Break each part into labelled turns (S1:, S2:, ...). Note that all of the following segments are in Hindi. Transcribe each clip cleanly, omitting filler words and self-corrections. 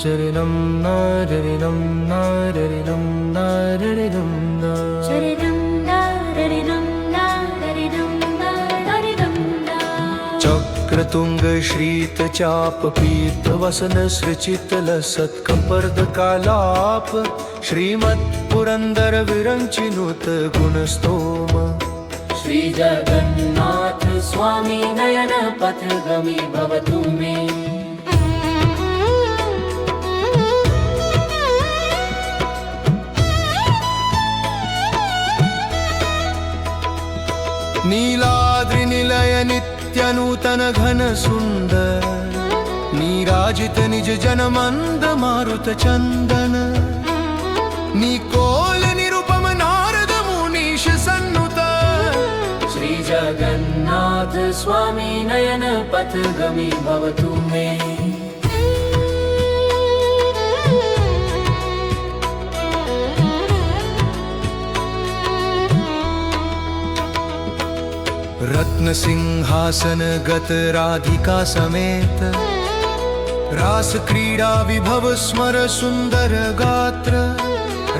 S1: शरणं नाररिणं नाररिणं नाररिणं
S2: शरणं नाररिणं नाररिणं नाररिणं
S1: चक्रतुंग श्रीत चाप पीत वसन सृचित लसत कपर्द कालाप श्रीमत् पुरंदर विरंचिनुत गुणस्तोम
S2: श्री जगन्नाथ स्वामी नयन पथगामी भवतु मे
S1: नीलाद्रि निलय नित्यनूतन घन सुंदर नीराजित निज जन मंद मारुत चंदन निकोल निरुपम नारद मुनीश सन्नुत
S2: श्री जगन्नाथ स्वामी नयन पथगामी भवतु मे
S1: रत्न सिंहासन गत राधिका समेत रास क्रीडा विभव स्मर सुंदर गात्र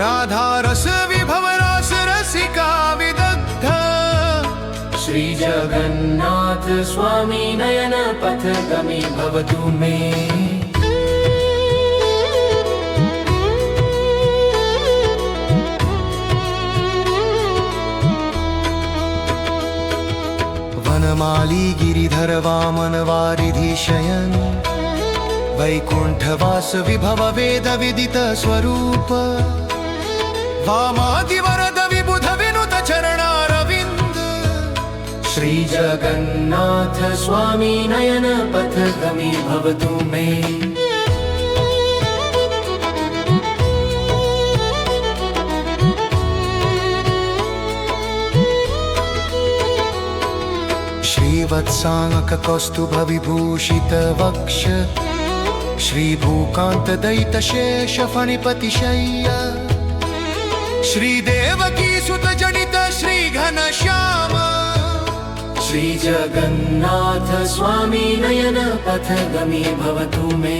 S1: राधा रस विभव रास रसिका विदग्ध
S2: श्री जगन्नाथ स्वामी नयन पथगामी भवतु मे
S1: वनमाली गिरिधर वामन वारिधि शयन वैकुंठवास विभव वेद विदित स्वरूप वामादि वरद विबुध विनुत चरणारविंद
S2: श्री जगन्नाथ स्वामी नयन पथगामी भवतु मे
S1: श्रीवत्सांक कौस्तुभ विभूषित वक्ष श्रीभूकांत दयित शेष फणिपति शय्य श्रीदेवकी सुत जनित श्री घनश्याम
S2: श्री जगन्नाथ स्वामी नयन पथगामी भवतु मे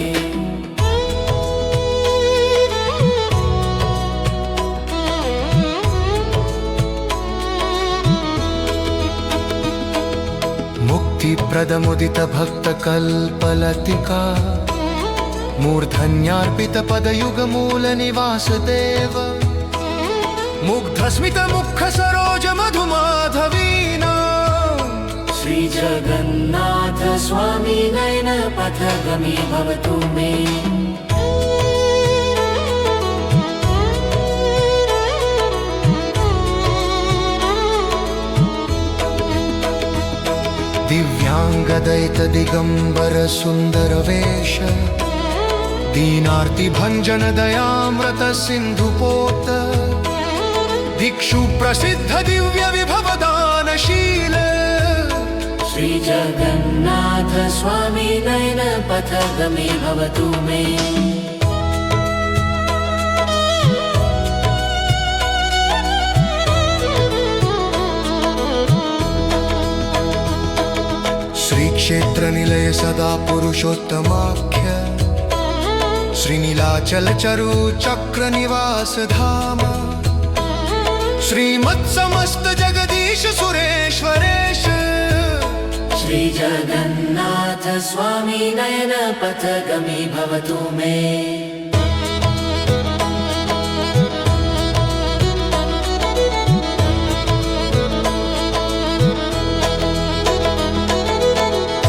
S1: मुक्तिप्रद मुदित भक्त कल्पलतिका मूर्धन्यार्पित पदयुग मूल निवास देव मुग्ध स्मित मुख सरोज मधुमाधवीना
S2: श्री जगन्नाथ स्वामी नयन पथगामी भवतु मे
S1: दिव्यांगदयित दिगंबर सुंदर वेश दीनार्ति भंजन दयामृत सिंधुपोत दिक्षु प्रसिद्ध दिव्य विभव दानशील
S2: श्री जगन्नाथ स्वामी नयन पथगामी भवतु मे
S1: श्री क्षेत्र निलय सदा पुरुषोत्तमाख्य श्रीनीलाचल चरु चक्र निवास धाम श्रीमत् समस्त जगदीश सुरेश्वरेश
S2: श्री जगन्नाथ स्वामी नयन पथगामी भवतु मे